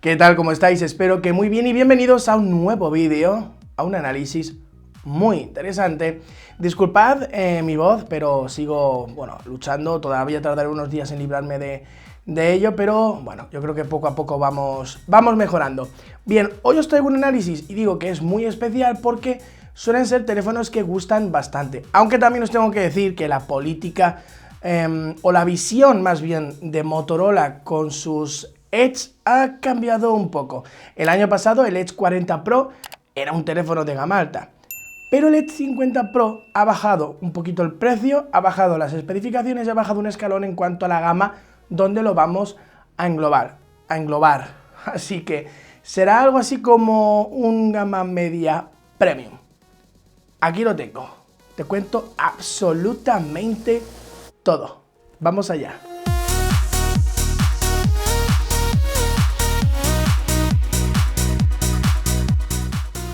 ¿Qué tal? ¿Cómo estáis? Espero que muy bien y bienvenidos a un nuevo vídeo, a un análisis muy interesante. Disculpad mi voz, pero sigo, luchando, todavía tardaré unos días en librarme de ello, pero bueno, yo creo que poco a poco vamos mejorando. Bien, hoy os traigo un análisis y digo que es muy especial porque suelen ser teléfonos que gustan bastante, aunque también os tengo que decir que la política o la visión más bien de Motorola con sus Edge ha cambiado un poco. El año pasado el Edge 40 Pro era un teléfono de gama alta, pero el Edge 50 Pro ha bajado un poquito el precio, ha bajado las especificaciones y ha bajado un escalón en cuanto a la gama donde lo vamos a englobar. Así que será algo así como un gama media premium. Aquí lo tengo, te cuento absolutamente todo. Vamos allá.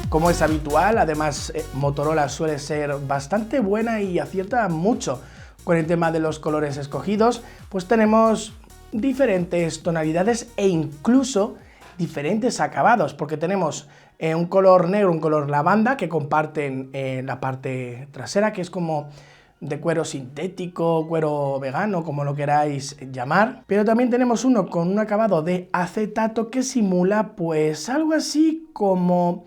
Como es habitual, además Motorola suele ser bastante buena y acierta mucho con el tema de los colores escogidos, pues tenemos diferentes tonalidades e incluso diferentes acabados, porque tenemos un color negro, un color lavanda que comparten la parte trasera, que es como de cuero sintético, cuero vegano, como lo queráis llamar, pero también tenemos uno con un acabado de acetato que simula pues algo así como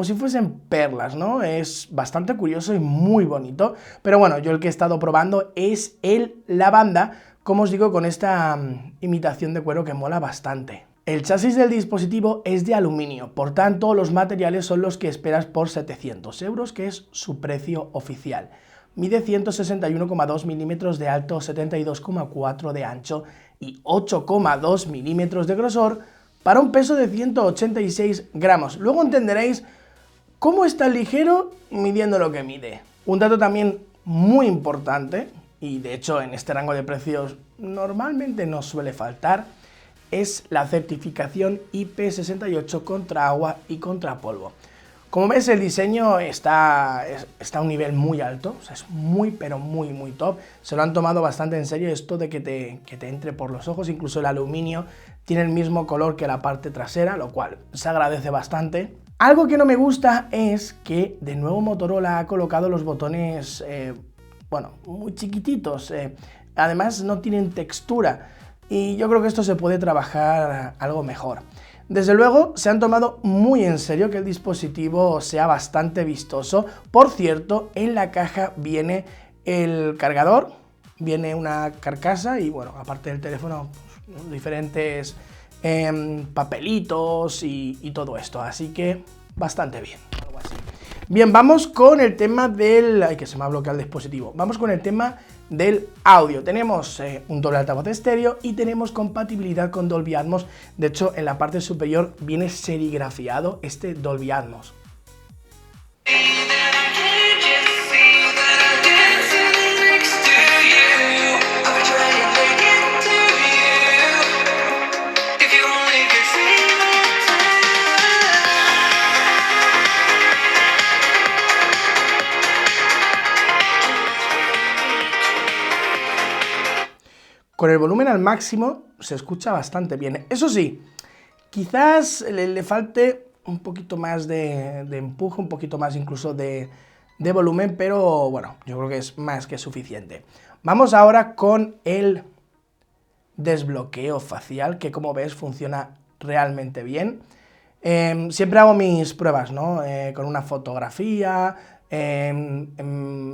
si fuesen perlas, ¿no? Es bastante curioso y muy bonito, pero bueno, yo el que he estado probando es el lavanda, como os digo, con esta imitación de cuero que mola bastante. El chasis del dispositivo es de aluminio, por tanto los materiales son los que esperas por 700 euros, que es su precio oficial. Mide 161,2 milímetros de alto, 72,4 de ancho y 8,2 milímetros de grosor, para un peso de 186 gramos. Luego entenderéis cómo es tan ligero midiendo lo que mide. Un dato también muy importante, y de hecho en este rango de precios normalmente no suele faltar, es la certificación IP68 contra agua y contra polvo. Como ves, el diseño está a un nivel muy alto, o sea, es muy pero muy top. Se lo han tomado bastante en serio esto de que te entre por los ojos. Incluso el aluminio tiene el mismo color que la parte trasera, lo cual se agradece bastante. Algo que no me gusta es que de nuevo Motorola ha colocado los botones, muy chiquititos. Además no tienen textura y yo creo que esto se puede trabajar algo mejor. Desde luego se han tomado muy en serio que el dispositivo sea bastante vistoso. Por cierto, en la caja viene el cargador, viene una carcasa y bueno, aparte del teléfono, diferentes papelitos y todo esto, así que bastante bien, algo así. Bien, vamos con el tema del... Ay, que se me ha bloqueado el dispositivo. Vamos con el tema del audio. Tenemos un doble altavoz estéreo y tenemos compatibilidad con Dolby Atmos. De hecho, en la parte superior viene serigrafiado este Dolby Atmos. Con el volumen al máximo se escucha bastante bien. Eso sí, quizás le falte un poquito más de empuje, un poquito más incluso de volumen, pero bueno, yo creo que es más que suficiente. Vamos ahora con el desbloqueo facial, que como ves funciona realmente bien. Siempre hago mis pruebas, ¿no? Con una fotografía, en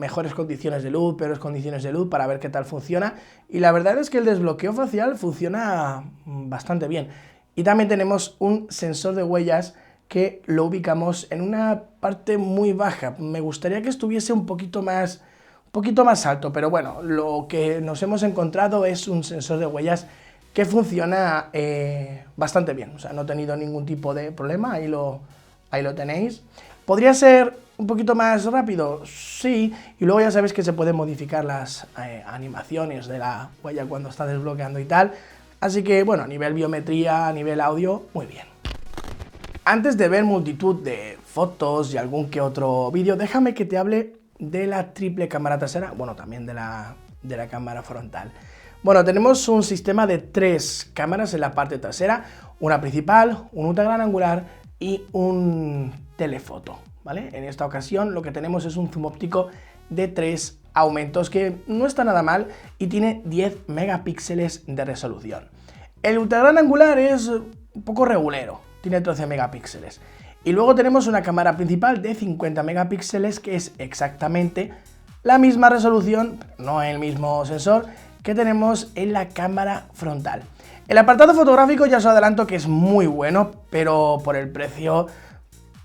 mejores condiciones de luz, peores condiciones de luz, para ver qué tal funciona, y la verdad es que el desbloqueo facial funciona bastante bien. Y también tenemos un sensor de huellas que lo ubicamos en una parte muy baja. Me gustaría que estuviese un poquito más alto, pero bueno, lo que nos hemos encontrado es un sensor de huellas que funciona bastante bien, o sea, no he tenido ningún tipo de problema, ahí lo tenéis. ¿Podría ser un poquito más rápido? Sí, y luego ya sabéis que se pueden modificar las animaciones de la huella cuando está desbloqueando y tal, así que bueno, a nivel biometría, a nivel audio, muy bien. Antes de ver multitud de fotos y algún que otro vídeo, déjame que te hable de la triple cámara trasera, bueno, también de la cámara frontal. Bueno, tenemos un sistema de 3 cámaras en la parte trasera, una principal, un ultra gran angular y un telefoto, ¿vale? En esta ocasión lo que tenemos es un zoom óptico de 3 aumentos que no está nada mal y tiene 10 megapíxeles de resolución. El ultra gran angular es un poco regulero, tiene 13 megapíxeles. Y luego tenemos una cámara principal de 50 megapíxeles que es exactamente la misma resolución, no el mismo sensor, que tenemos en la cámara frontal. El apartado fotográfico ya os adelanto que es muy bueno, pero por el precio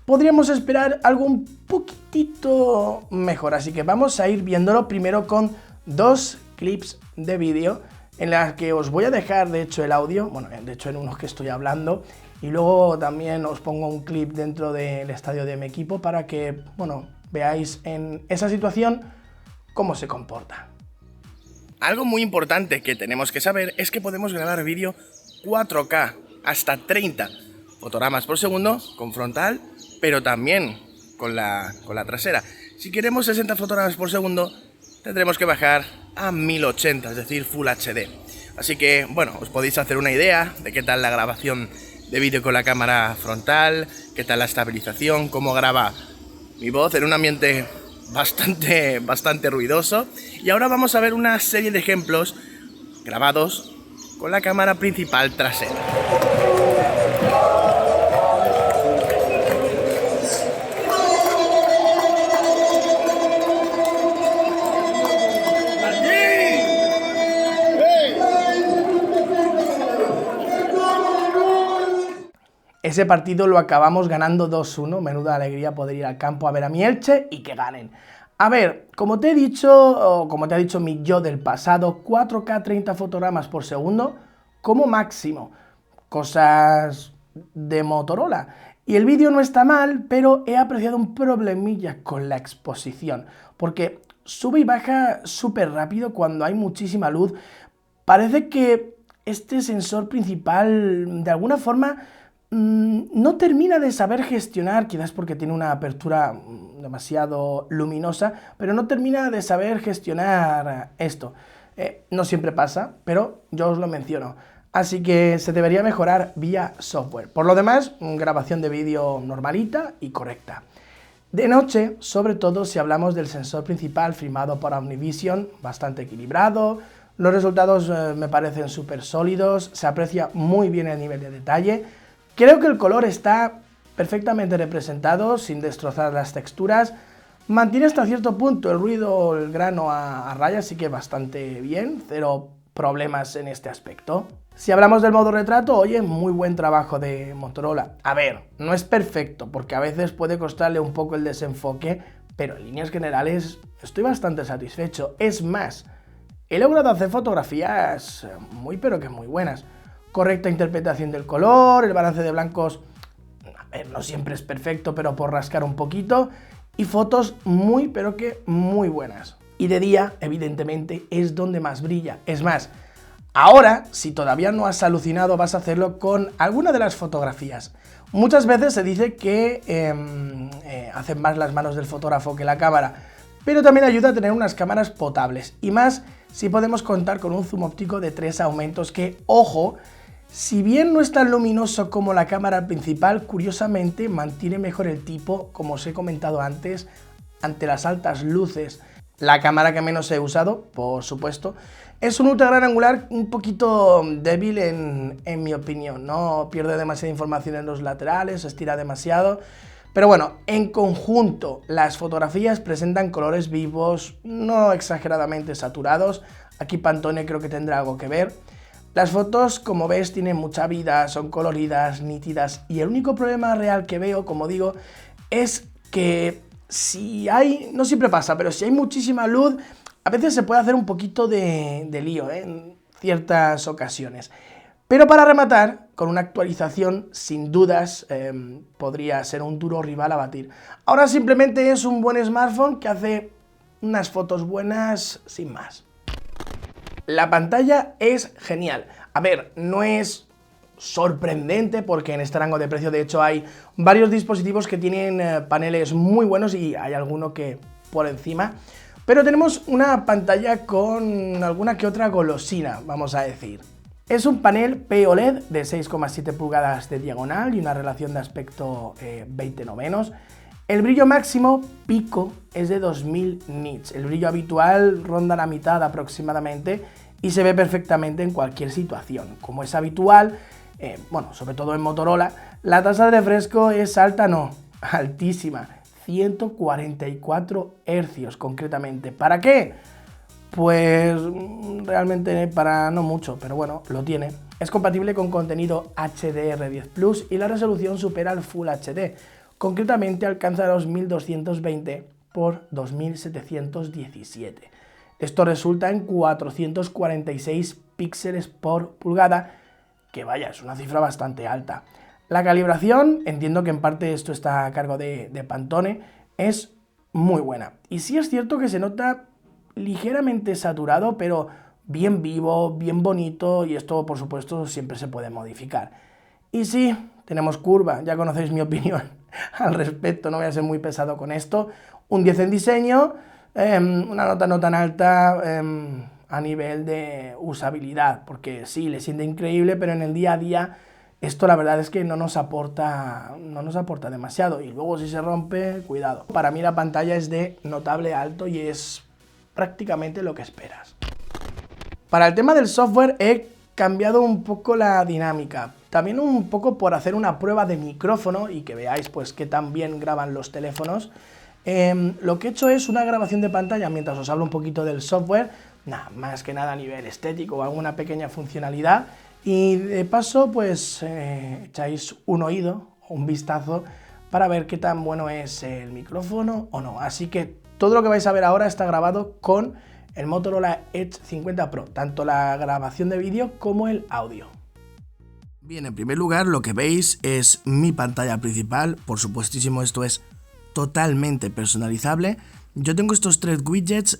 podríamos esperar algo un poquitito mejor, así que vamos a ir viéndolo primero con 2 clips de vídeo en las que os voy a dejar de hecho el audio, bueno, de hecho en unos que estoy hablando, y luego también os pongo un clip dentro del estadio de mi equipo para que, bueno, veáis en esa situación cómo se comporta. Algo muy importante que tenemos que saber es que podemos grabar vídeo 4K hasta 30 fotogramas por segundo con frontal, pero también con la trasera. Si queremos 60 fotogramas por segundo, tendremos que bajar a 1080, es decir, Full HD. Así que, bueno, os podéis hacer una idea de qué tal la grabación de vídeo con la cámara frontal, qué tal la estabilización, cómo graba mi voz en un ambiente bastante ruidoso. Y ahora vamos a ver una serie de ejemplos grabados con la cámara principal trasera. Ese partido lo acabamos ganando 2-1, menuda alegría poder ir al campo a ver a mi Elche y que ganen. A ver, como te he dicho, o como te ha dicho mi yo del pasado, 4K 30 fotogramas por segundo como máximo. Cosas de Motorola. Y el vídeo no está mal, pero he apreciado un problemilla con la exposición, porque sube y baja súper rápido cuando hay muchísima luz. Parece que este sensor principal, de alguna forma, no termina de saber gestionar, quizás porque tiene una apertura demasiado luminosa, pero no termina de saber gestionar esto. No siempre pasa, pero yo os lo menciono. Así que se debería mejorar vía software. Por lo demás, grabación de vídeo normalita y correcta. De noche, sobre todo si hablamos del sensor principal firmado por Omnivision, bastante equilibrado. Los resultados me parecen súper sólidos, se aprecia muy bien el nivel de detalle. Creo que el color está perfectamente representado, sin destrozar las texturas. Mantiene hasta cierto punto el ruido, el grano a raya, así que bastante bien, cero problemas en este aspecto. Si hablamos del modo retrato, oye, muy buen trabajo de Motorola. A ver, no es perfecto, porque a veces puede costarle un poco el desenfoque, pero en líneas generales estoy bastante satisfecho. Es más, he logrado hacer fotografías muy pero que muy buenas. Correcta interpretación del color, el balance de blancos, a ver, no siempre es perfecto, pero por rascar un poquito, y fotos muy pero que muy buenas. Y de día, evidentemente, es donde más brilla. Es más, ahora, si todavía no has alucinado, vas a hacerlo con alguna de las fotografías. Muchas veces se dice que hacen más las manos del fotógrafo que la cámara, pero también ayuda a tener unas cámaras potables, y más si podemos contar con un zoom óptico de 3 aumentos que, ojo, si bien no es tan luminoso como la cámara principal, curiosamente mantiene mejor el tipo, como os he comentado antes, ante las altas luces. La cámara que menos he usado, por supuesto, es un ultra gran angular un poquito débil en mi opinión, no pierde demasiada información en los laterales, se estira demasiado. Pero bueno, en conjunto las fotografías presentan colores vivos, no exageradamente saturados. Aquí Pantone creo que tendrá algo que ver. Las fotos, como ves, tienen mucha vida, son coloridas, nítidas, y el único problema real que veo, como digo, es que si hay, no siempre pasa, pero si hay muchísima luz, a veces se puede hacer un poquito de lío, en ciertas ocasiones. Pero para rematar, con una actualización, sin dudas, podría ser un duro rival a batir. Ahora simplemente es un buen smartphone que hace unas fotos buenas sin más. La pantalla es genial. A ver, no es sorprendente porque en este rango de precio de hecho hay varios dispositivos que tienen paneles muy buenos y hay alguno que por encima. Pero tenemos una pantalla con alguna que otra golosina, vamos a decir. Es un panel POLED de 6,7 pulgadas de diagonal y una relación de aspecto 20:9. El brillo máximo pico es de 2000 nits. El brillo habitual ronda la mitad aproximadamente y se ve perfectamente en cualquier situación. Como es habitual, bueno, sobre todo en Motorola, la tasa de refresco es alta, no, altísima. 144 Hz concretamente. ¿Para qué? Pues realmente para no mucho, pero bueno, lo tiene. Es compatible con contenido HDR10 Plus y la resolución supera el Full HD. Concretamente alcanza los 1220 por 2717. Esto resulta en 446 píxeles por pulgada, que vaya, es una cifra bastante alta. La calibración, entiendo que en parte esto está a cargo de Pantone, es muy buena. Y sí es cierto que se nota ligeramente saturado, pero bien vivo, bien bonito, y esto por supuesto siempre se puede modificar. Y sí, tenemos curva, ya conocéis mi opinión al respecto, no voy a ser muy pesado con esto. Un 10 en diseño, una nota no tan alta a nivel de usabilidad, porque sí, le siente increíble, pero en el día a día esto la verdad es que no nos aporta demasiado, y luego si se rompe, cuidado. Para mí la pantalla es de notable alto y es prácticamente lo que esperas. Para el tema del software he cambiado un poco la dinámica, también un poco por hacer una prueba de micrófono y que veáis pues qué tan bien graban los teléfonos. Lo que he hecho es una grabación de pantalla mientras os hablo un poquito del software, nada más que nada a nivel estético o alguna pequeña funcionalidad. Y de paso, pues echáis un oído, un vistazo, para ver qué tan bueno es el micrófono o no. Así que todo lo que vais a ver ahora está grabado con el Motorola Edge 50 Pro, tanto la grabación de vídeo como el audio. Bien, en primer lugar, lo que veis es mi pantalla principal. Por supuestísimo, esto es totalmente personalizable. Yo tengo estos 3 widgets,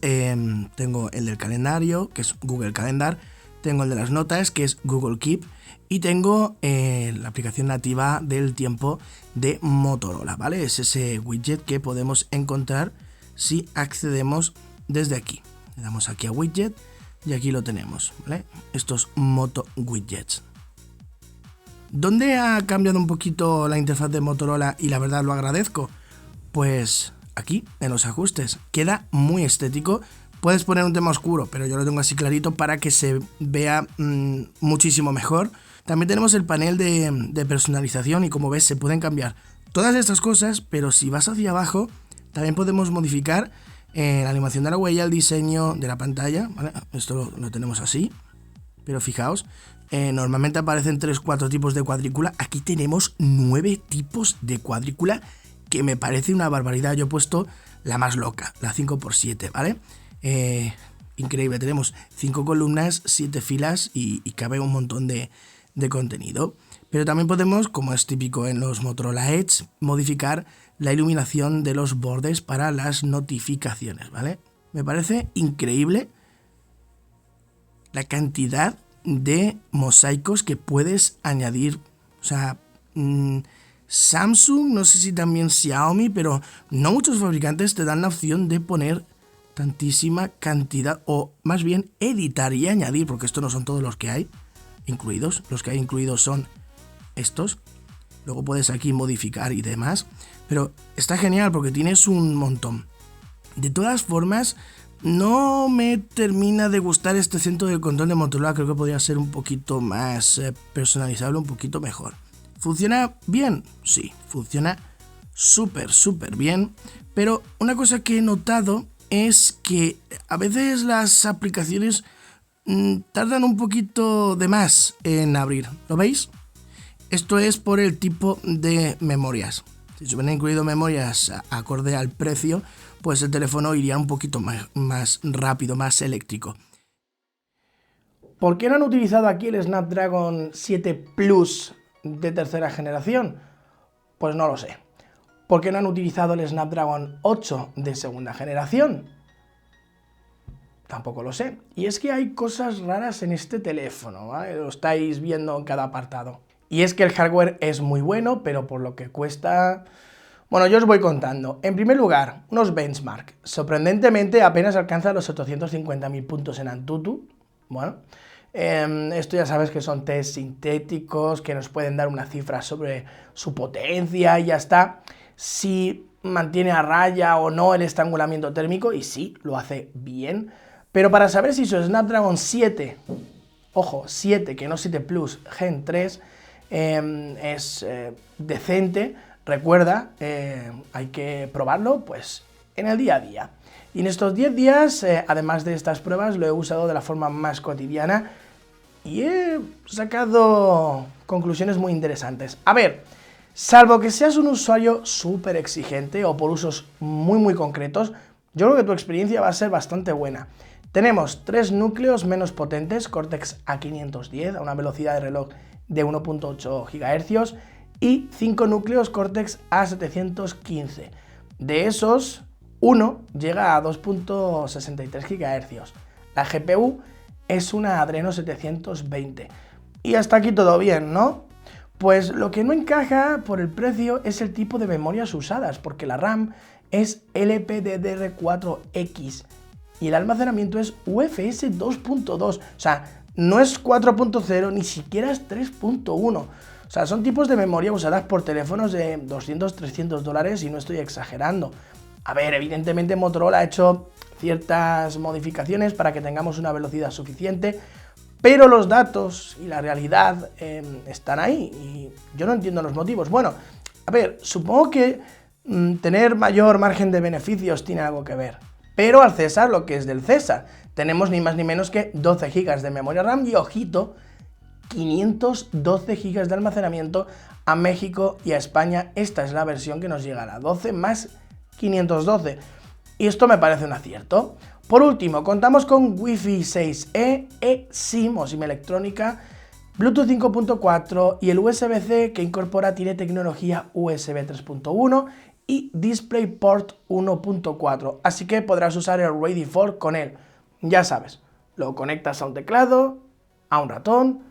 tengo el del calendario, que es Google Calendar, tengo el de las notas, que es Google Keep, y tengo la aplicación nativa del tiempo de Motorola, ¿vale? Es ese widget que podemos encontrar si accedemos desde aquí. Le damos aquí a Widget y aquí lo tenemos, ¿vale? Estos Moto Widgets. ¿Dónde ha cambiado un poquito la interfaz de Motorola y la verdad lo agradezco? Pues aquí, en los ajustes. Queda muy estético. Puedes poner un tema oscuro, pero yo lo tengo así clarito para que se vea muchísimo mejor. También tenemos el panel de personalización y como ves se pueden cambiar todas estas cosas, pero si vas hacia abajo también podemos modificar la animación de la huella, el diseño de la pantalla, ¿vale? Esto lo tenemos así, pero fijaos, normalmente aparecen 3-4 tipos de cuadrícula, aquí tenemos 9 tipos de cuadrícula, que me parece una barbaridad. Yo he puesto la más loca, la 5×7, ¿vale? Increíble, tenemos 5 columnas, 7 filas y cabe un montón de contenido. Pero también podemos, como es típico en los Motorola Edge, modificar la iluminación de los bordes para las notificaciones, ¿vale? Me parece increíble la cantidad de mosaicos que puedes añadir. O sea, Samsung, no sé si también Xiaomi, pero no muchos fabricantes te dan la opción de poner tantísima cantidad, o más bien editar y añadir, porque estos no son todos los que hay incluidos. Los que hay incluidos son estos. Luego puedes aquí modificar y demás, pero está genial porque tienes un montón. De todas formas, no me termina de gustar este centro de control de Motorola. Creo que podría ser un poquito más personalizable, un poquito mejor. ¿Funciona bien? Sí, funciona súper bien, pero una cosa que he notado es que a veces las aplicaciones tardan un poquito de más en abrir. ¿Lo veis? Esto es por el tipo de memorias. Si se hubieran incluido memorias acorde al precio, pues el teléfono iría un poquito más rápido, más eléctrico. ¿Por qué no han utilizado aquí el Snapdragon 7 Plus de tercera generación? Pues no lo sé. ¿Por qué no han utilizado el Snapdragon 8 de segunda generación? Tampoco lo sé. Y es que hay cosas raras en este teléfono, ¿vale? Lo estáis viendo en cada apartado. Y es que el hardware es muy bueno, pero por lo que cuesta, Bueno, yo os voy contando. En primer lugar, unos benchmark. Sorprendentemente apenas alcanza los 850.000 puntos en Antutu. Bueno, esto ya sabes que son test sintéticos que nos pueden dar una cifra sobre su potencia y ya está. Si mantiene a raya o no el estrangulamiento térmico, y sí, lo hace bien. Pero para saber si su Snapdragon 7, ojo, 7, que no 7 Plus, Gen 3, es decente, recuerda, hay que probarlo pues en el día a día. Y en estos 10 días, además de estas pruebas, lo he usado de la forma más cotidiana y he sacado conclusiones muy interesantes. A ver, salvo que seas un usuario súper exigente o por usos muy concretos, yo creo que tu experiencia va a ser bastante buena. Tenemos 3 núcleos menos potentes, Cortex A510, a una velocidad de reloj de 1.8 GHz, y 5 núcleos Cortex A715. De esos, uno llega a 2.63 GHz. La GPU es una Adreno 720. Y hasta aquí todo bien, ¿no? Pues lo que no encaja por el precio es el tipo de memorias usadas, porque la RAM es LPDDR4X y el almacenamiento es UFS 2.2, o sea, no es 4.0, ni siquiera es 3.1. O sea, son tipos de memoria usadas por teléfonos de 200-300 dólares y no estoy exagerando. A ver, evidentemente Motorola ha hecho ciertas modificaciones para que tengamos una velocidad suficiente, pero los datos y la realidad están ahí y yo no entiendo los motivos. Bueno, a ver, supongo que tener mayor margen de beneficios tiene algo que ver, pero al César lo que es del César. Tenemos ni más ni menos que 12 GB de memoria RAM y, ojito, 512 GB de almacenamiento a México y a España. Esta es la versión que nos llega a la 12 más 512. Y esto me parece un acierto. Por último, contamos con Wi-Fi 6E, eSIM o SIM electrónica, Bluetooth 5.4 y el USB-C que incorpora tiene tecnología USB 3.1 y DisplayPort 1.4, así que podrás usar el Ready for con él. Ya sabes, lo conectas a un teclado, a un ratón,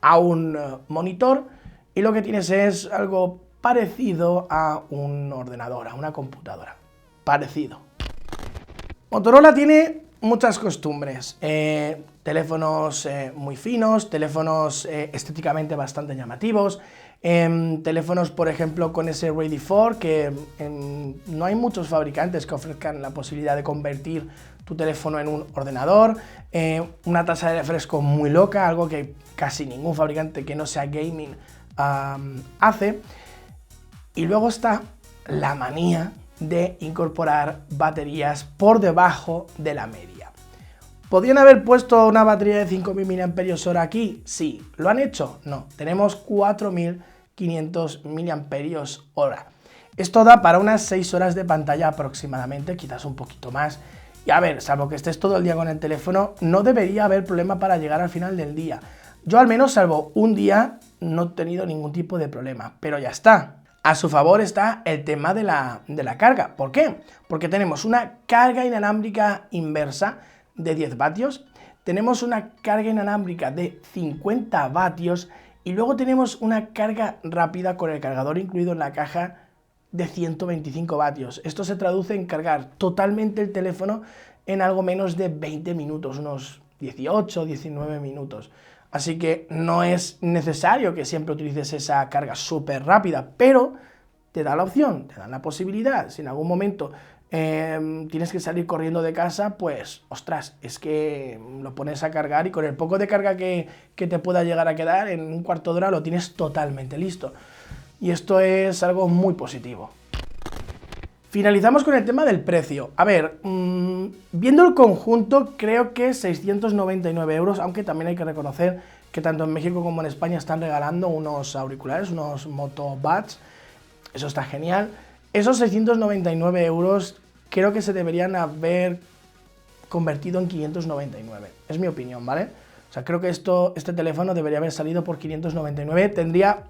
a un monitor y lo que tienes es algo parecido a un ordenador, a una computadora. Parecido. Motorola tiene muchas costumbres, teléfonos muy finos, teléfonos estéticamente bastante llamativos, teléfonos por ejemplo con ese Ready for, que no hay muchos fabricantes que ofrezcan la posibilidad de convertir tu teléfono en un ordenador, una tasa de refresco muy loca, algo que casi ningún fabricante que no sea gaming hace, y luego está la manía de incorporar baterías por debajo de la media. ¿Podrían haber puesto una batería de 5.000 mAh aquí? Sí. ¿Lo han hecho? No. Tenemos 4.500 mAh. Esto da para unas 6 horas de pantalla aproximadamente, quizás un poquito más. Y a ver, salvo que estés todo el día con el teléfono, no debería haber problema para llegar al final del día. Yo al menos, salvo un día, no he tenido ningún tipo de problema, pero ya está. A su favor está el tema de la carga. ¿Por qué? Porque tenemos una carga inalámbrica inversa de 10 vatios, tenemos una carga inalámbrica de 50 vatios y luego tenemos una carga rápida con el cargador incluido en la caja de 125 vatios. Esto se traduce en cargar totalmente el teléfono en algo menos de 20 minutos, unos 18-19 minutos. Así que no es necesario que siempre utilices esa carga súper rápida, pero te da la opción, te da la posibilidad. Si en algún momento tienes que salir corriendo de casa, pues, ostras, es que lo pones a cargar y con el poco de carga que te pueda llegar a quedar, en un cuarto de hora lo tienes totalmente listo. Y esto es algo muy positivo. Finalizamos con el tema del precio. A ver, viendo el conjunto, creo que 699 euros, aunque también hay que reconocer que tanto en México como en España están regalando unos auriculares, unos Moto Buds. Eso está genial. Esos 699 euros creo que se deberían haber convertido en 599. Es mi opinión, ¿vale? O sea, creo que este teléfono debería haber salido por 599. Tendría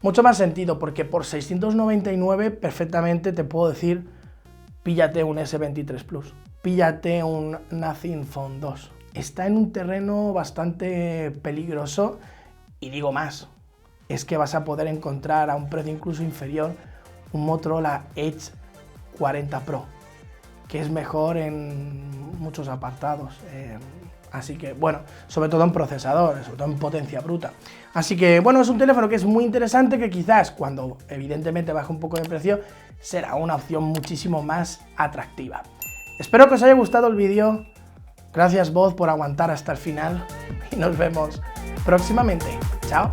mucho más sentido, porque por 699 perfectamente te puedo decir, píllate un S23 Plus, píllate un Nothing Phone 2. Está en un terreno bastante peligroso y digo más, es que vas a poder encontrar a un precio incluso inferior un Motorola Edge 40 Pro, que es mejor en muchos apartados. Así que, bueno, sobre todo en procesador, sobre todo en potencia bruta. Así que, bueno, es un teléfono que es muy interesante, que quizás cuando evidentemente baje un poco de precio, será una opción muchísimo más atractiva. Espero que os haya gustado el vídeo. Gracias, Boz, por aguantar hasta el final y nos vemos próximamente. Chao.